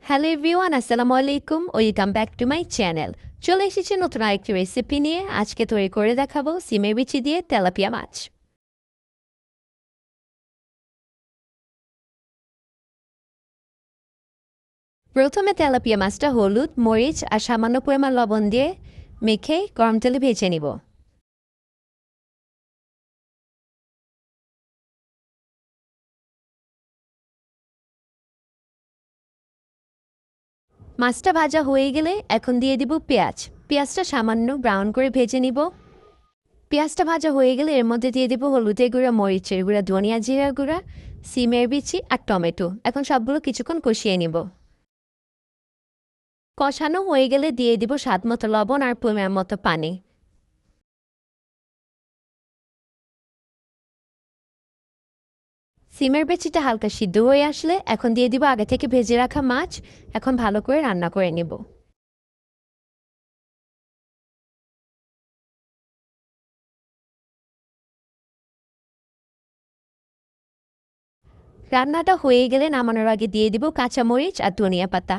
Hello everyone, আসসালামু আলাইকুম। Welcome back to my channel. চলে এসেছি নতুন আরেকটি রেসিপি নিয়ে। আজকে তৈরি করে দেখাবো সিমের বিচি দিয়ে তেলাপিয়া মাছ। প্রথমে তেলাপিয়া মাছটা হলুদ, মরিচ আর সামান্য পরিমাণ লবণ দিয়ে মেখে গরম তেলে ভেজে নিব। মাছটা ভাজা হয়ে গেলে এখন দিয়ে দিব পেঁয়াজ। পেঁয়াজটা সামান্য ব্রাউন করে ভেজে নিব। পেঁয়াজটা ভাজা হয়ে গেলে এর মধ্যে দিয়ে দেবো হলুদের গুঁড়া, মরিচের গুঁড়া, ধনিয়া জিরা গুঁড়া, সিমের বিচি আর টমেটো। এখন সবগুলো কিছুক্ষণ কষিয়ে নিব। কষানো হয়ে গেলে দিয়ে দিব স্বাদ মতো লবণ আর পরিমাণ মতো পানি। সিমের বিচিটা হালকা সিদ্ধ হয়ে আসলে এখন দিয়ে দিব আগে থেকে ভেজে রাখা মাছ। এখন ভালো করে রান্না করে নেব। রান্নাটা হয়ে গেলে নামানোর আগে দিয়ে দিব কাঁচামরিচ আর ধনিয়া পাতা।